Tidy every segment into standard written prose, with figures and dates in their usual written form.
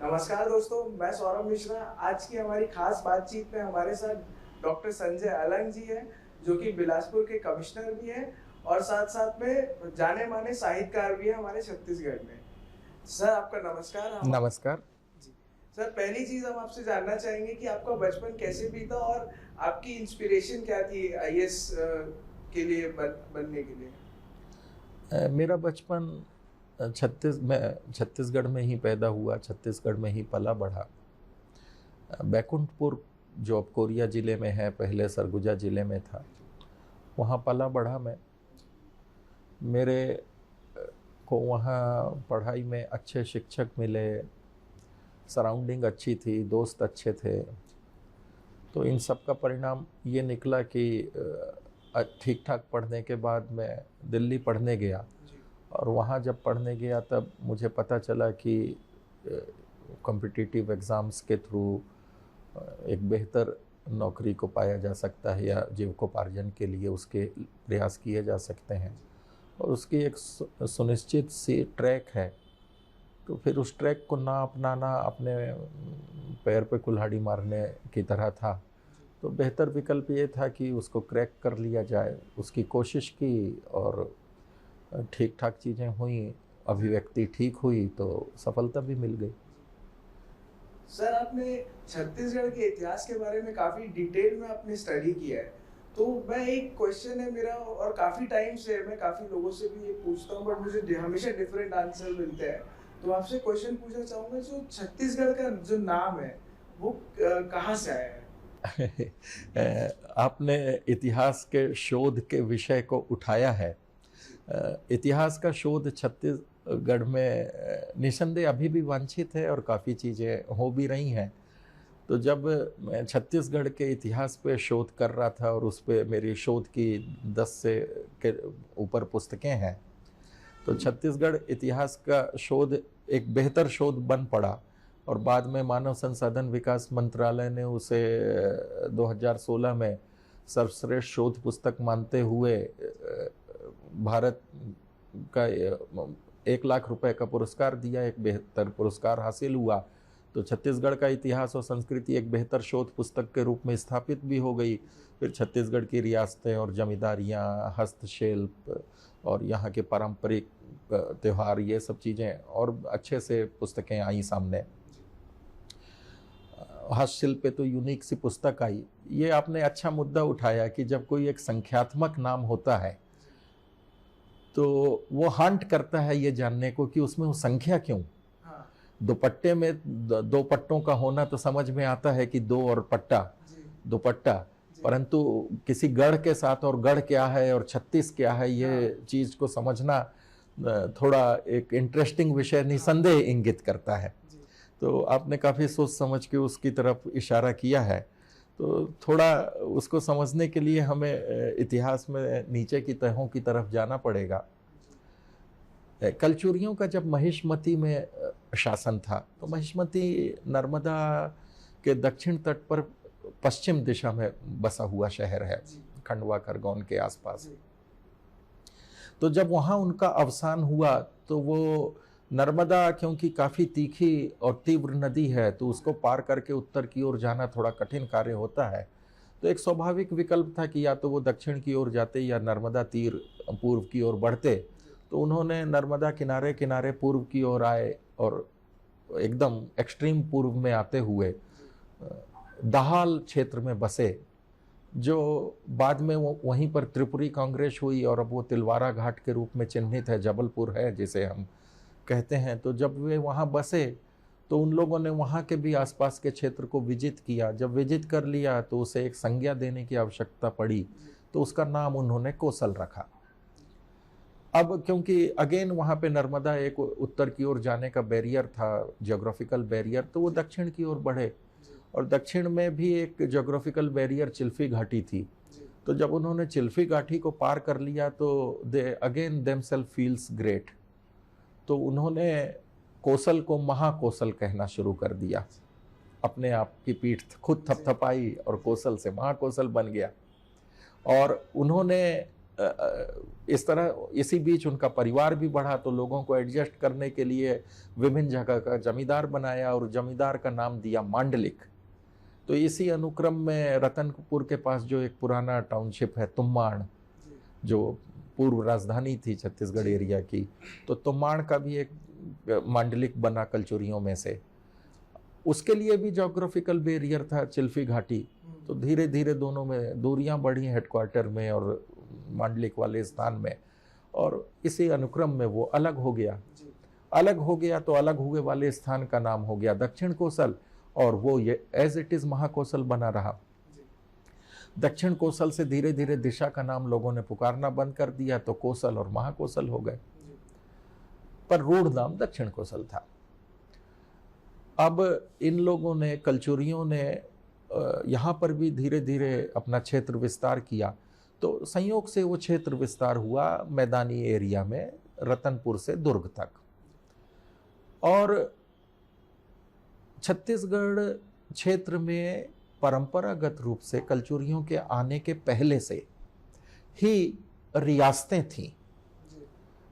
नमस्कार दोस्तों, मैं सौरभ मिश्रा। आज की हमारी खास बातचीत में हमारे साथ डॉक्टर संजय अलंग जी हैं, जो कि बिलासपुर के कमिश्नर भी हैं और साथ-साथ में जाने-माने साहित्यकार भी हैं हमारे छत्तीसगढ़ में। सर, आपका नमस्कार। नमस्कार। जी। सर, पहली चीज़ हम आपसे जानना चाहेंगे कि आपका बचपन कैसे बीता और आपकी इंस्पिरेशन क्या थी आईएएस के लिए बनने के लिए? मेरा बचपन मैं छत्तीसगढ़ में ही पैदा हुआ, छत्तीसगढ़ में ही पला बढ़ा। बैकुंठपुर जो अब कोरिया ज़िले में है, पहले सरगुजा ज़िले में था, वहाँ पला बढ़ा मैं। मेरे को वहाँ पढ़ाई में अच्छे शिक्षक मिले, सराउंडिंग अच्छी थी, दोस्त अच्छे थे। तो इन सब का परिणाम ये निकला कि ठीक-ठाक पढ़ने के बाद मैं दिल्ली पढ़ने गया। और वहाँ जब पढ़ने गया तब मुझे पता चला कि कॉम्पिटिटिव एग्ज़ाम्स के थ्रू एक बेहतर नौकरी को पाया जा सकता है या जीविकोपार्जन के लिए उसके प्रयास किए जा सकते हैं और उसकी एक सुनिश्चित सी ट्रैक है। तो फिर उस ट्रैक को ना अपनाना अपने पैर पे कुल्हाड़ी मारने की तरह था। तो बेहतर विकल्प ये था कि उसको क्रैक कर लिया जाए। उसकी कोशिश की और ठीक-ठाक चीज़ें हुई, अभिव्यक्ति ठीक हुई तो सफलता भी मिल गई। सर, आपने छत्तीसगढ़ के इतिहास के बारे में काफ़ी डिटेल में आपने स्टडी किया है। तो मैं एक क्वेश्चन है मेरा और काफ़ी टाइम से मैं काफ़ी लोगों से भी ये पूछता हूँ, बट मुझे हमेशा डिफरेंट आंसर मिलते हैं। तो आपसे क्वेश्चन पूछना चाहूँगा, जो छत्तीसगढ़ का जो नाम है, वो कहाँ से आया है? आपने इतिहास के शोध के विषय को उठाया है। इतिहास का शोध छत्तीसगढ़ में निसंदेह अभी भी वांछित है और काफ़ी चीज़ें हो भी रही हैं। तो जब मैं छत्तीसगढ़ के इतिहास पे शोध कर रहा था और उस पे मेरी शोध की 10 से के ऊपर पुस्तकें हैं, तो छत्तीसगढ़ इतिहास का शोध एक बेहतर शोध बन पड़ा और बाद में मानव संसाधन विकास मंत्रालय ने उसे 2016 में सर्वश्रेष्ठ शोध पुस्तक मानते हुए भारत का 1 लाख रुपए का पुरस्कार दिया। एक बेहतर पुरस्कार हासिल हुआ। तो छत्तीसगढ़ का इतिहास और संस्कृति एक बेहतर शोध पुस्तक के रूप में स्थापित भी हो गई। फिर छत्तीसगढ़ की रियासतें और जमींदारियाँ, हस्तशिल्प और यहाँ के पारंपरिक त्यौहार, ये सब चीज़ें और अच्छे से पुस्तकें आई सामने। हस्तशिल्प पे तो यूनिक सी पुस्तक आई। ये आपने अच्छा मुद्दा उठाया कि जब कोई एक संख्यात्मक नाम होता है तो वो हंट करता है ये जानने को कि उसमें वो संख्या क्यों। दुपट्टे में दो पट्टों का होना तो समझ में आता है कि दो और पट्टा, दुपट्टा, परंतु किसी गढ़ के साथ और गढ़ क्या है और 36 क्या है, ये चीज को समझना थोड़ा एक इंटरेस्टिंग विषय निसंदेह इंगित करता है। तो आपने काफी सोच समझ के उसकी तरफ इशारा किया है। तो थोड़ा उसको समझने के लिए हमें इतिहास में नीचे की तहों की तरफ जाना पड़ेगा। कलचुरियों का जब महिष्मती में शासन था तो महिष्मती नर्मदा के दक्षिण तट पर पश्चिम दिशा में बसा हुआ शहर है, खंडवा खरगोन के आसपास। तो जब वहाँ उनका अवसान हुआ तो वो नर्मदा, क्योंकि काफ़ी तीखी और तीव्र नदी है, तो उसको पार करके उत्तर की ओर जाना थोड़ा कठिन कार्य होता है। तो एक स्वाभाविक विकल्प था कि या तो वो दक्षिण की ओर जाते या नर्मदा तीर पूर्व की ओर बढ़ते। तो उन्होंने नर्मदा किनारे किनारे पूर्व की ओर आए और एकदम एक्सट्रीम पूर्व में आते हुए दाहाल क्षेत्र में बसे, जो बाद में वो वहीं पर त्रिपुरी कांग्रेस हुई और अब वो तिलवारा घाट के रूप में चिन्हित है, जबलपुर है जिसे हम कहते हैं। तो जब वे वहाँ बसे तो उन लोगों ने वहाँ के भी आसपास के क्षेत्र को विजित किया। जब विजित कर लिया तो उसे एक संज्ञा देने की आवश्यकता पड़ी, तो उसका नाम उन्होंने कोसल रखा। अब क्योंकि अगेन वहाँ पे नर्मदा एक उत्तर की ओर जाने का बैरियर था, ज्योग्राफिकल बैरियर, तो वो दक्षिण की ओर बढ़े और दक्षिण में भी एक ज्योग्राफिकल बैरियर चिल्फी घाटी थी। तो जब उन्होंने चिल्फी घाटी को पार कर लिया तो they again themselves feels great. तो उन्होंने कोसल को महाकोसल कहना शुरू कर दिया। अपने आप की पीठ खुद थपथपाई और कोसल से महाकोसल बन गया। और उन्होंने इस तरह इसी बीच उनका परिवार भी बढ़ा, तो लोगों को एडजस्ट करने के लिए विभिन्न जगह का जमींदार बनाया और जमींदार का नाम दिया मांडलिक। तो इसी अनुक्रम में रतनपुर के पास जो एक पुराना टाउनशिप है तुम्बाड़, जो पूर्व राजधानी थी छत्तीसगढ़ एरिया की, तो तुम्बाड़ का भी एक मांडलिक बना कलचुरियों में से। उसके लिए भी ज्योग्राफिकल बैरियर था चिल्फी घाटी, तो धीरे धीरे दोनों में दूरियां बढ़ी हेडक्वार्टर में और मांडलिक वाले स्थान में, और इसी अनुक्रम में वो अलग हो गया। अलग हो गया तो अलग हुए वाले स्थान का नाम हो गया दक्षिण कोसल, और वो ये एज इट इज महाकोसल बना रहा। दक्षिण कोसल से धीरे धीरे दिशा का नाम लोगों ने पुकारना बंद कर दिया, तो कोसल और महाकोसल हो गए, पर रूढ़ नाम दक्षिण कोसल था। अब इन लोगों ने, कलचुरियों ने यहाँ पर भी धीरे धीरे अपना क्षेत्र विस्तार किया, तो संयोग से वो क्षेत्र विस्तार हुआ मैदानी एरिया में, रतनपुर से दुर्ग तक। और छत्तीसगढ़ क्षेत्र में परंपरागत रूप से कलचुरियों के आने के पहले से ही रियासतें थीं,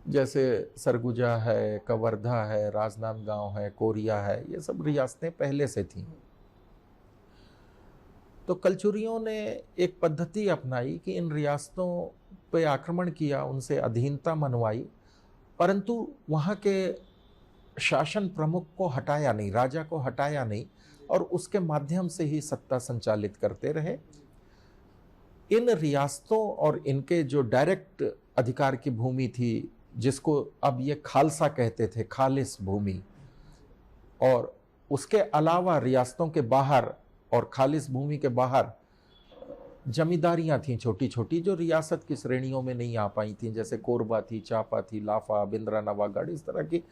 जैसे सरगुजा है, कवर्धा है, राजनांदगांव है, कोरिया है, ये सब रियासतें पहले से थीं। तो कलचुरियों ने एक पद्धति अपनाई कि इन रियासतों पे आक्रमण किया, उनसे अधीनता मनवाई, परंतु वहाँ के शासन प्रमुख को हटाया नहीं, राजा को हटाया नहीं, और उसके माध्यम से ही सत्ता संचालित करते रहे। इन रियासतों और इनके जो डायरेक्ट अधिकार की भूमि थी, जिसको अब ये खालसा कहते थे, खालिस भूमि, और उसके अलावा रियासतों के बाहर और खालिस भूमि के बाहर जमींदारियां थीं छोटी छोटी, जो रियासत की श्रेणियों में नहीं आ पाई थीं, जैसे कोरबा थी, चापा थी, लाफा, बिंद्रा, नवागढ़, इस तरह की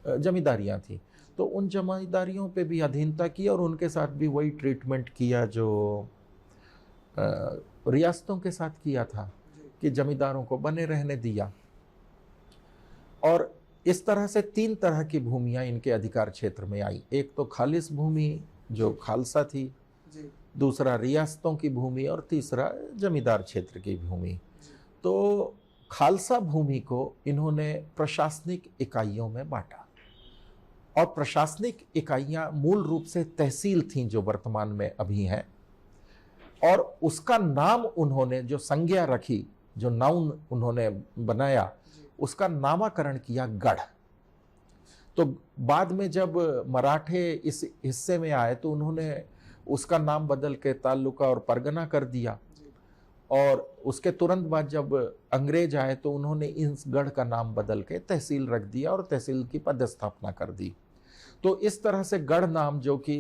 जमींदारियां थीं। तो उन जमींदारियों पे भी अधीनता की और उनके साथ भी वही ट्रीटमेंट किया जो रियासतों के साथ किया था, कि जमींदारों को बने रहने दिया। और इस तरह से 3 तरह की भूमियां इनके अधिकार क्षेत्र में आई। एक तो खालिस भूमि जो खालसा थी, दूसरा रियासतों की भूमि, और तीसरा जमींदार क्षेत्र की भूमि। तो खालसा भूमि को इन्होंने प्रशासनिक इकाइयों में बांटा, और प्रशासनिक इकाइयां मूल रूप से तहसील थीं, जो वर्तमान में अभी हैं, और उसका नाम उन्होंने जो संज्ञा रखी, जो नाउन उन्होंने बनाया, उसका नामकरण किया गढ़। तो बाद में जब मराठे इस हिस्से में आए तो उन्होंने उसका नाम बदल के तालुका और परगना कर दिया, और उसके तुरंत बाद जब अंग्रेज आए तो उन्होंने इस गढ़ का नाम बदल के तहसील रख दिया और तहसील की पदस्थापना कर दी। तो इस तरह से गढ़ नाम, जो कि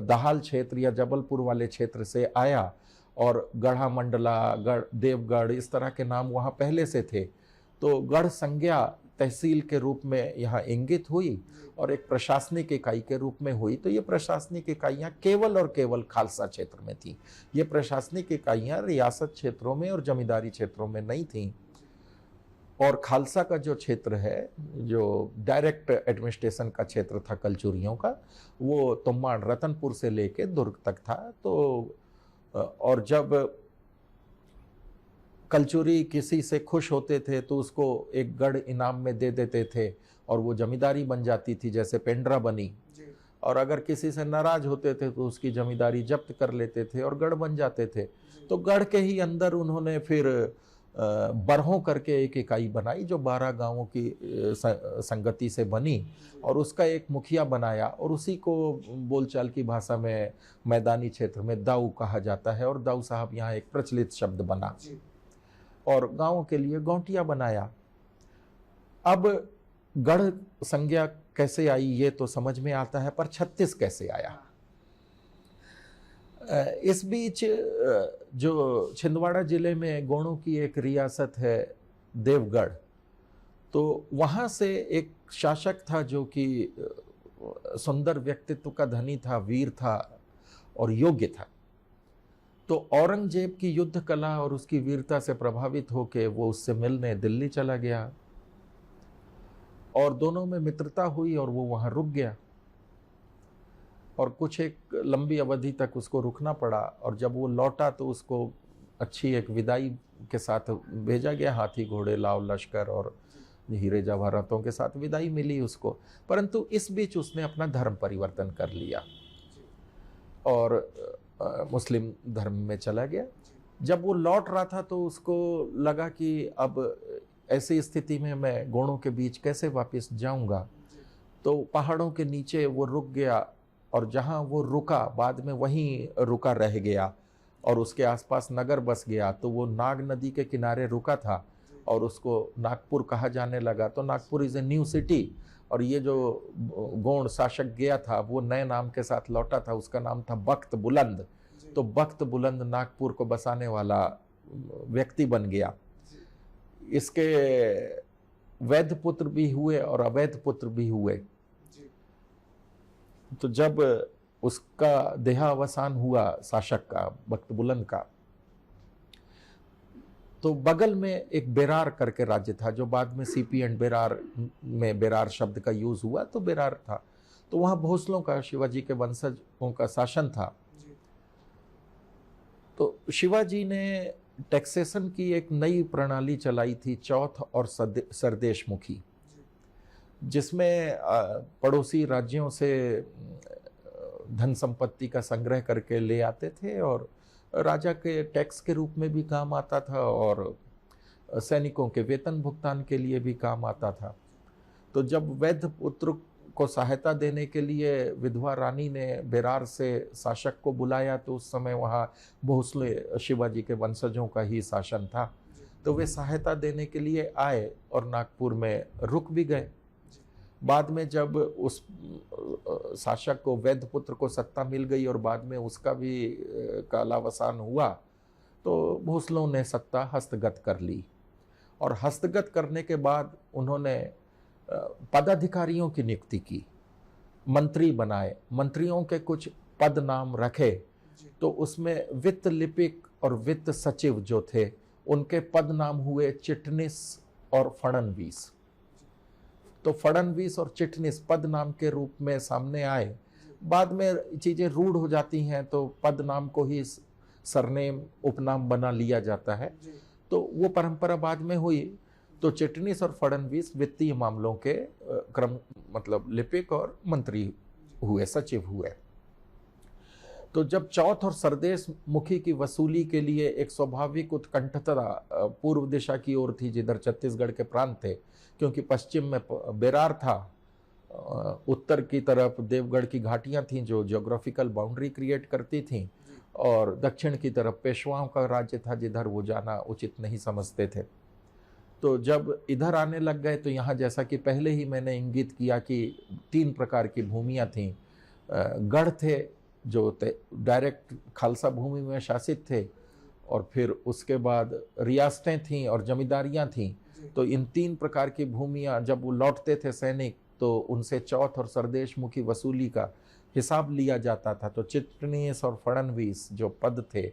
दाहाल क्षेत्र या जबलपुर वाले क्षेत्र से आया, और गढ़ा मंडला, गढ़ देवगढ़, इस तरह के नाम वहाँ पहले से थे, तो गढ़ संज्ञा तहसील के रूप में यहाँ इंगित हुई और एक प्रशासनिक इकाई के रूप में हुई। तो ये प्रशासनिक इकाइयाँ केवल और केवल खालसा क्षेत्र में थी। ये प्रशासनिक इकाइयाँ रियासत क्षेत्रों में और जमींदारी क्षेत्रों में नहीं थीं। और खालसा का जो क्षेत्र है, जो डायरेक्ट एडमिनिस्ट्रेशन का क्षेत्र था कलचुरियों का, वो तुम्बाड़ रतनपुर से लेके दुर्ग तक था। तो और जब कलचुरी किसी से खुश होते थे तो उसको एक गढ़ इनाम में दे देते थे और वो जमींदारी बन जाती थी, जैसे पेंड्रा बनी। और अगर किसी से नाराज होते थे तो उसकी जमींदारी जब्त कर लेते थे और गढ़ बन जाते थे। तो गढ़ के ही अंदर उन्होंने फिर बरहों करके एक इकाई बनाई, जो 12 गांवों की संगति से बनी, और उसका एक मुखिया बनाया, और उसी को बोलचाल की भाषा में मैदानी क्षेत्र में दाऊ कहा जाता है। और दाऊ साहब यहाँ एक प्रचलित शब्द बना, और गांवों के लिए गौटिया बनाया। अब गढ़ संज्ञा कैसे आई ये तो समझ में आता है, पर 36 कैसे आया? इस बीच जो छिंदवाड़ा जिले में गोंडों की एक रियासत है देवगढ़, तो वहाँ से एक शासक था जो कि सुंदर व्यक्तित्व का धनी था, वीर था और योग्य था। तो औरंगजेब की युद्ध कला और उसकी वीरता से प्रभावित होकर वो उससे मिलने दिल्ली चला गया, और दोनों में मित्रता हुई और वो वहाँ रुक गया, और कुछ एक लंबी अवधि तक उसको रुकना पड़ा। और जब वो लौटा तो उसको अच्छी एक विदाई के साथ भेजा गया, हाथी घोड़े लाव लश्कर और हीरे जवाहरातों के साथ विदाई मिली उसको। परंतु इस बीच उसने अपना धर्म परिवर्तन कर लिया और मुस्लिम धर्म में चला गया। जब वो लौट रहा था तो उसको लगा कि अब ऐसी स्थिति में मैं गोंडों के बीच कैसे वापस जाऊंगा। तो पहाड़ों के नीचे वो रुक गया और जहाँ वो रुका बाद में वहीं रुका रह गया और उसके आसपास नगर बस गया। तो वो नाग नदी के किनारे रुका था और उसको नागपुर कहा जाने लगा। तो Nagpur is a new city और ये जो गोंड शासक गया था वो नए नाम के साथ लौटा था, उसका नाम था बख्त बुलंद। तो बख्त बुलंद नागपुर को बसाने वाला व्यक्ति बन गया। इसके वैध पुत्र भी हुए और अवैध पुत्र भी हुए। तो जब उसका देहावसान हुआ शासक का, बख्त बुलंद का, तो बगल में एक बेरार करके राज्य था जो बाद में सीपी एंड बेरार में बेरार शब्द का यूज हुआ, तो बेरार था। तो वहां भोसलों का, शिवाजी के वंशजों का शासन था। तो शिवाजी ने टैक्सेशन की एक नई प्रणाली चलाई थी, चौथ और सरदेशमुखी, जिसमें पड़ोसी राज्यों से धन संपत्ति का संग्रह करके ले आते थे और राजा के टैक्स के रूप में भी काम आता था और सैनिकों के वेतन भुगतान के लिए भी काम आता था। तो जब वैध पुत्र को सहायता देने के लिए विधवा रानी ने बेरार से शासक को बुलाया तो उस समय वहाँ भोसले शिवाजी के वंशजों का ही शासन था। तो वे सहायता देने के लिए आए और नागपुर में रुक भी गए। बाद में जब उस शासक को, वैध पुत्र को सत्ता मिल गई और बाद में उसका भी कालावसान हुआ, तो भोसलों ने सत्ता हस्तगत कर ली और हस्तगत करने के बाद उन्होंने पदाधिकारियों की नियुक्ति की, मंत्री बनाए, मंत्रियों के कुछ पद नाम रखे। तो उसमें वित्त लिपिक और वित्त सचिव जो थे उनके पद नाम हुए चिटनिस और फडणवीस। तो फडणवीस और चिटनिस पद नाम के रूप में सामने आए। बाद में चीजें रूढ़ हो जाती हैं तो पद नाम को ही सरनेम, उपनाम बना लिया जाता है। तो वो परंपरा बाद में हुई। तो चिटनिस और फडणवीस वित्तीय मामलों के क्रम, मतलब लिपिक और मंत्री हुए, सचिव हुए। तो जब चौथ और सरदेश मुखी की वसूली के लिए एक स्वाभाविक उत्कंठता पूर्व दिशा की ओर थी, जिधर छत्तीसगढ़ के प्रांत थे, क्योंकि पश्चिम में बेरार था, उत्तर की तरफ देवगढ़ की घाटियां थीं जो ज्योग्राफिकल बाउंड्री क्रिएट करती थीं, और दक्षिण की तरफ पेशवाओं का राज्य था जिधर वो जाना उचित नहीं समझते थे। तो जब इधर आने लग गए तो यहाँ, जैसा कि पहले ही मैंने इंगित किया कि 3 प्रकार की भूमियाँ थीं। गढ़ थे जो डायरेक्ट खालसा भूमि में शासित थे, और फिर उसके बाद रियासतें थीं और जमींदारियाँ थीं। तो इन 3 प्रकार की भूमियाँ जब वो लौटते थे सैनिक, तो उनसे चौथ और सरदेशमुखी वसूली का हिसाब लिया जाता था। तो चिटनिस और फडणवीस जो पद थे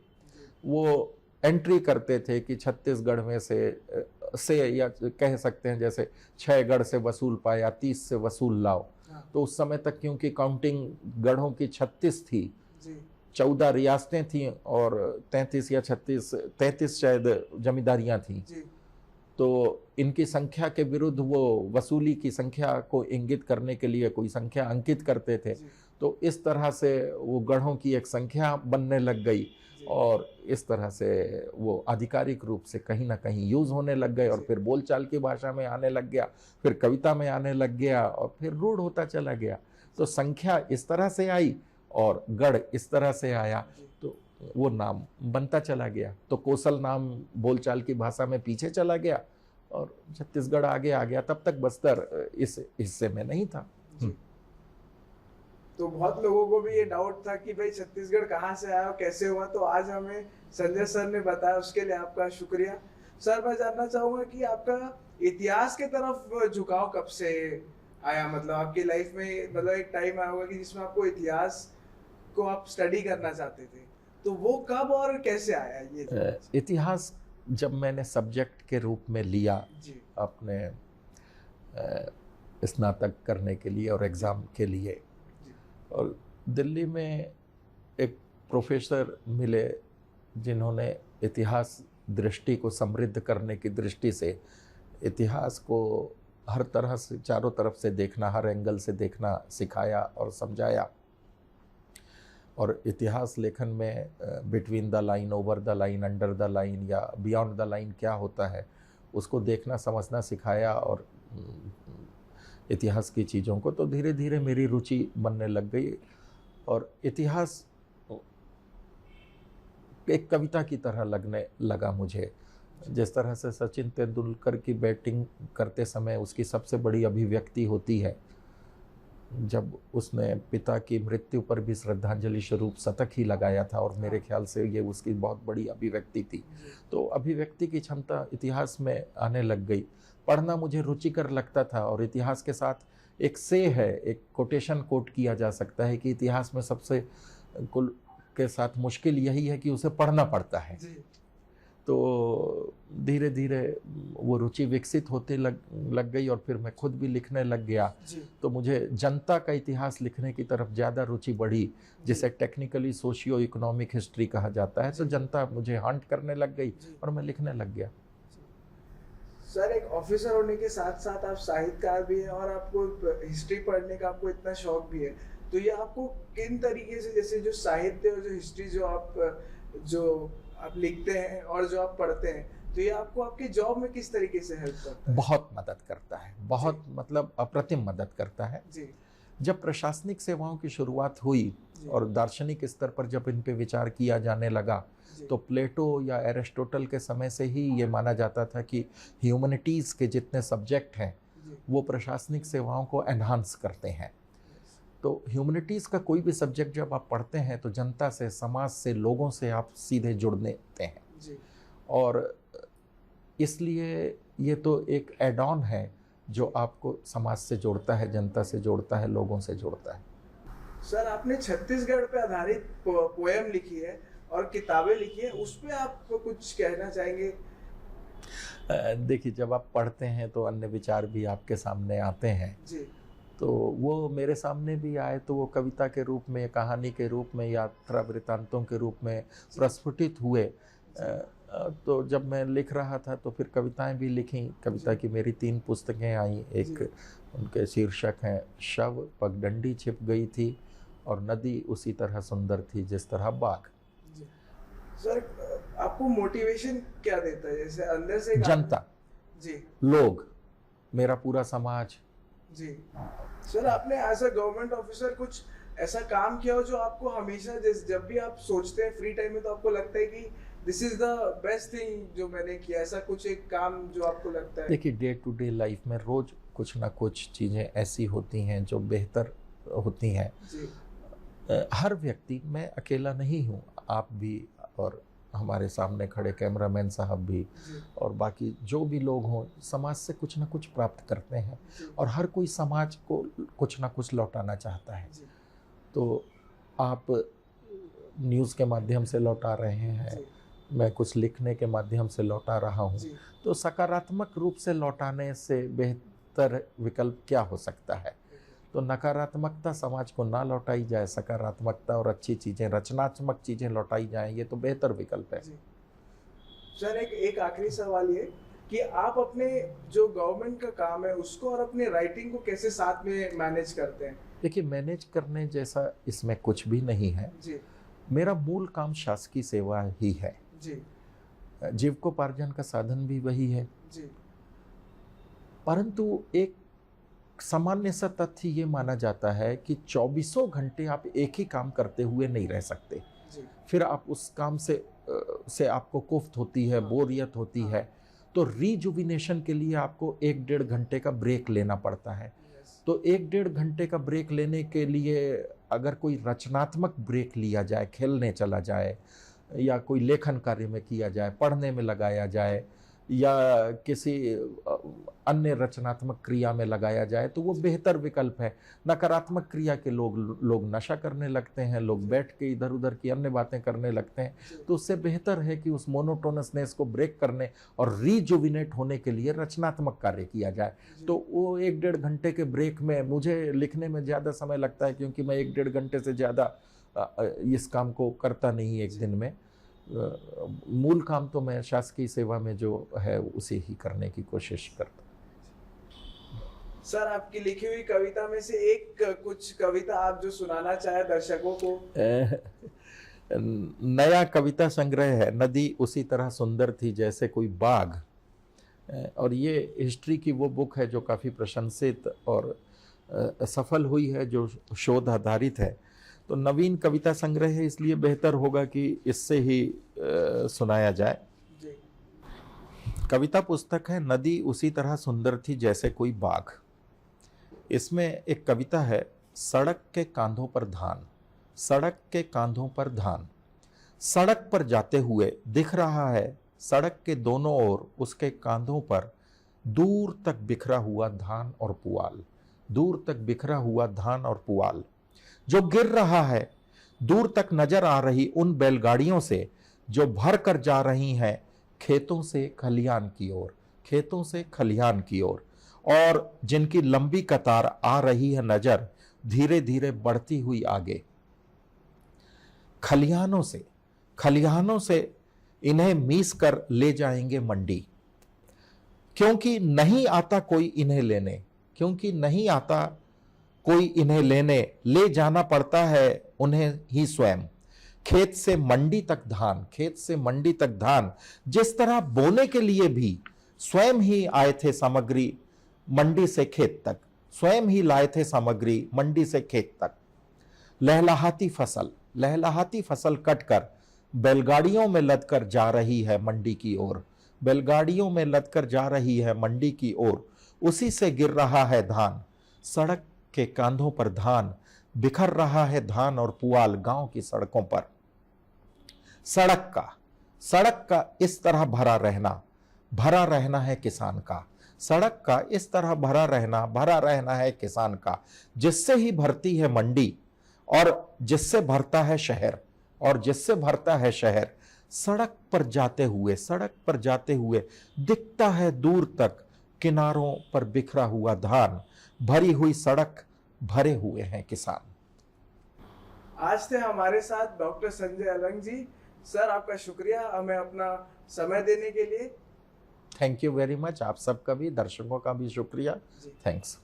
वो एंट्री करते थे कि छत्तीसगढ़ में से या कह सकते हैं जैसे 6 गढ़ से वसूल पाया, 30 से वसूल लाओ। तो उस समय तक क्योंकि काउंटिंग गढ़ों की 36 थी, 14 रियासतें थीं और 33 या 33 शायद जमींदारियां थीं। तो इनकी संख्या के विरुद्ध वो वसूली की संख्या को इंगित करने के लिए कोई संख्या अंकित करते थे। तो इस तरह से वो गढ़ों की एक संख्या बनने लग गई और इस तरह से वो आधिकारिक रूप से कहीं ना कहीं यूज होने लग गए, और फिर बोलचाल की भाषा में आने लग गया, फिर कविता में आने लग गया, और फिर रूढ़ होता चला गया। तो संख्या इस तरह से आई और गढ़ इस तरह से आया, तो वो नाम बनता चला गया। तो कौशल नाम बोलचाल की भाषा में पीछे चला गया और छत्तीसगढ़ आगे आ गया। तब तक बस्तर इस हिस्से में नहीं था। तो बहुत लोगों को भी ये डाउट था कि भाई छत्तीसगढ़ कहाँ से आया और कैसे हुआ। तो आज हमें संजय सर ने बताया, उसके लिए आपका शुक्रिया। सर, मैं जानना चाहूंगा कि आपका इतिहास के तरफ झुकाव कब से आया? मतलब आपकी लाइफ में मतलब एक टाइम आया होगा कि जिसमें आपको इतिहास को आप स्टडी करना चाहते थे, तो वो कब और कैसे आया? ये इतिहास जब मैंने सब्जेक्ट के रूप में लिया अपने स्नातक करने के लिए और एग्ज़ाम के लिए, और दिल्ली में एक प्रोफेसर मिले जिन्होंने इतिहास दृष्टि को समृद्ध करने की दृष्टि से इतिहास को हर तरह से, चारों तरफ से देखना, हर एंगल से देखना सिखाया और समझाया। और इतिहास लेखन में between the line, over the line, under the line या बियॉन्ड द लाइन क्या होता है उसको देखना समझना सिखाया। और इतिहास की चीज़ों को तो धीरे धीरे मेरी रुचि बनने लग गई और इतिहास एक कविता की तरह लगने लगा मुझे। जिस तरह से सचिन तेंदुलकर की बैटिंग करते समय उसकी सबसे बड़ी अभिव्यक्ति होती है, जब उसने पिता की मृत्यु पर भी श्रद्धांजलि स्वरूप शतक ही लगाया था और मेरे ख्याल से ये उसकी बहुत बड़ी अभिव्यक्ति थी। तो अभिव्यक्ति की क्षमता इतिहास में आने लग गई। पढ़ना मुझे रुचिकर लगता था और इतिहास के साथ एक से है, एक कोटेशन कोट किया जा सकता है कि इतिहास में सबसे कुल के साथ मुश्किल यही है कि उसे पढ़ना पड़ता है। तो धीरे धीरे वो रुचि विकसित होते लग गई और फिर मैं खुद भी लिखने लग गया। तो मुझे जनता का इतिहास लिखने की तरफ ज़्यादा रुचि बढ़ी, जिसे टेक्निकली सोशियो इकोनॉमिक हिस्ट्री कहा जाता है। तो जनता मुझे हंट करने लग गई और मैं लिखने लग गया। सर, एक ऑफिसर होने के साथ साथ आप साहित्यकार भी हैं और आपको हिस्ट्री पढ़ने का आपको इतना शौक भी है, तो ये आपको किन तरीके से, जैसे जो साहित्य और जो हिस्ट्री जो आप लिखते हैं और जो आप पढ़ते हैं, तो ये आपको आपके जॉब में किस तरीके से हेल्प करता है? बहुत मदद करता है, बहुत मतलब अप्रतिम मदद करता है जी। जब प्रशासनिक सेवाओं की शुरुआत हुई और दार्शनिक स्तर पर जब इन पे विचार किया जाने लगा, तो प्लेटो या एरिस्टोटल के समय से ही ये माना जाता था कि ह्यूमैनिटीज़ के जितने सब्जेक्ट हैं वो प्रशासनिक सेवाओं को एनहांस करते हैं। तो ह्यूमैनिटीज़ का कोई भी सब्जेक्ट जब आप पढ़ते हैं तो जनता से, समाज से, लोगों से आप सीधे जुड़ते हैं जी। और इसलिए ये तो एक एड ऑन है जो आपको समाज से जोड़ता है, जनता से जोड़ता है, लोगों से जोड़ता है। सर, आपने छत्तीसगढ़ पे आधारित पोएम लिखी है और किताबें लिखी है, उस पे आप कुछ कहना चाहेंगे? देखिए, जब आप पढ़ते हैं तो अन्य विचार भी आपके सामने आते हैं जी। तो वो मेरे सामने भी आए तो वो कविता के रूप में, कहानी के रूप में, यात्रा वृत्तांतों के रूप में प्रस्फुटित हुए। तो जब मैं लिख रहा था तो फिर कविताएं भी लिखी। कविता की मेरी 3 पुस्तकें आई। एक उनके शीर्षक हैं शव पगडंडी छिप गई थी और नदी उसी तरह सुंदर थी जिस तरह बाघ। सर, आपको मोटिवेशन क्या देता है, जैसे अंदर से? जनता जी, लोग, मेरा पूरा समाज। जी। सर, आपने एज अ गवर्नमेंट ऑफिसर कुछ ऐसा काम किया हो जो आपको हमेशा, जब भी आप सोचते हैं फ्री टाइम में, तो आपको लगता है कि this is the best thing जो मैंने किया, ऐसा कुछ एक काम जो आपको लगता है? देखिए, डे टू डे लाइफ में रोज कुछ ना कुछ चीज़ें ऐसी होती हैं जो बेहतर होती हैं। जी। हर व्यक्ति, मैं अकेला नहीं हूँ, आप भी और हमारे सामने खड़े कैमरामैन साहब भी और बाकी जो भी लोग हों, समाज से कुछ ना कुछ प्राप्त करते हैं और हर कोई समाज को कुछ ना कुछ लौटाना चाहता है। तो आप न्यूज़ के माध्यम से लौटा रहे हैं, मैं कुछ लिखने के माध्यम से लौटा रहा हूँ। तो सकारात्मक रूप से लौटाने से बेहतर विकल्प क्या हो सकता है? तो नकारात्मकता समाज को ना लौटाई जाए, सकारात्मकता और अच्छी चीज़ें, रचनात्मक चीज़ें लौटाई जाएं, ये तो बेहतर विकल्प है। सर, एक आखिरी सवाल ये कि आप अपने जो गवर्नमेंट का काम है उसको और अपने राइटिंग को कैसे साथ में मैनेज करते हैं? देखिए, मैनेज करने जैसा इसमें कुछ भी नहीं है जी। मेरा मूल काम शासकीय सेवा ही है जी। जीविकोपार्जन का साधन भी वही है जी। परंतु एक सामान्य सा तथ्य ये माना जाता है कि 24 घंटे आप एक ही काम करते हुए नहीं रह सकते। जी। फिर आप उस काम से आपको कुफ्त होती है, बोरियत होती है, तो रीजुविनेशन के लिए आपको 1-1.5 घंटे का ब्रेक लेना पड़ता है। तो 1-1.5 घंटे का ब्रेक लेने के लिए अगर कोई रचनात्मक ब्रेक लिया जाए, खेलने चला जाए या कोई लेखन कार्य में किया जाए, पढ़ने में लगाया जाए या किसी अन्य रचनात्मक क्रिया में लगाया जाए, तो वो बेहतर विकल्प है। नकारात्मक क्रिया के लोग नशा करने लगते हैं, लोग बैठ के इधर उधर की अन्य बातें करने लगते हैं। तो उससे बेहतर है कि उस मोनोटोनसनेस को ब्रेक करने और रीजुविनेट होने के लिए रचनात्मक कार्य किया जाए। तो वो 1-1.5 घंटे के ब्रेक में मुझे लिखने में ज़्यादा समय लगता है, क्योंकि मैं 1-1.5 घंटे से ज़्यादा इस काम को करता नहीं एक दिन में। मूल काम तो मैं शासकीय सेवा में जो है उसे ही करने की कोशिश करता हूँ। सर, आपकी लिखी हुई कविता में से एक कुछ कविता आप जो सुनाना चाहे दर्शकों को। नया कविता संग्रह है, नदी उसी तरह सुंदर थी जैसे कोई बाग, और ये हिस्ट्री की वो बुक है जो काफ़ी प्रशंसित और सफल हुई है, जो शोध आधारित है। तो नवीन कविता संग्रह है, इसलिए बेहतर होगा कि इससे ही सुनाया जाए। जी। कविता पुस्तक है नदी उसी तरह सुंदर थी जैसे कोई बाग। इसमें एक कविता है, सड़क के कांधों पर धान, सड़क के कांधों पर धान, सड़क पर जाते हुए दिख रहा है, सड़क के दोनों ओर उसके कांधों पर दूर तक बिखरा हुआ धान और पुआल, दूर तक बिखरा हुआ धान और पुआल जो गिर रहा है, दूर तक नजर आ रही उन बैलगाड़ियों से जो भर कर जा रही हैं खेतों से खलिहान की ओर, खेतों से खलिहान की ओर, और जिनकी लंबी कतार आ रही है नजर धीरे धीरे बढ़ती हुई आगे। खलिहानों से इन्हें मीस कर ले जाएंगे मंडी, क्योंकि नहीं आता कोई इन्हें लेने, क्योंकि नहीं आता कोई इन्हें लेने, ले जाना पड़ता है उन्हें ही स्वयं। खेत से मंडी तक धान, खेत से मंडी तक धान, जिस तरह बोने के लिए भी स्वयं ही आए थे सामग्री मंडी से खेत तक, स्वयं ही लाए थे सामग्री मंडी से खेत तक। लहलहाती फसल कटकर बैलगाड़ियों में लदकर जा रही है मंडी की ओर, बैलगाड़ियों में लदकर जा रही है मंडी की ओर, उसी से गिर रहा है धान, सड़क के कांधों पर धान, बिखर रहा है धान और पुआल गांव की सड़कों पर। सड़क का इस तरह भरा रहना है किसान का, सड़क का इस तरह भरा रहना है किसान का, जिससे ही भरती है मंडी और जिससे भरता है शहर, और जिससे भरता है शहर। सड़क पर जाते हुए दिखता है दूर तक किनारों पर बिखरा हुआ धान, भरी हुई सड़क, भरे हुए हैं किसान। आज थे हमारे साथ डॉक्टर संजय अलंग जी। सर, आपका शुक्रिया हमें अपना समय देने के लिए। Thank you very much. आप सबका भी, दर्शकों का भी शुक्रिया। थैंक्स।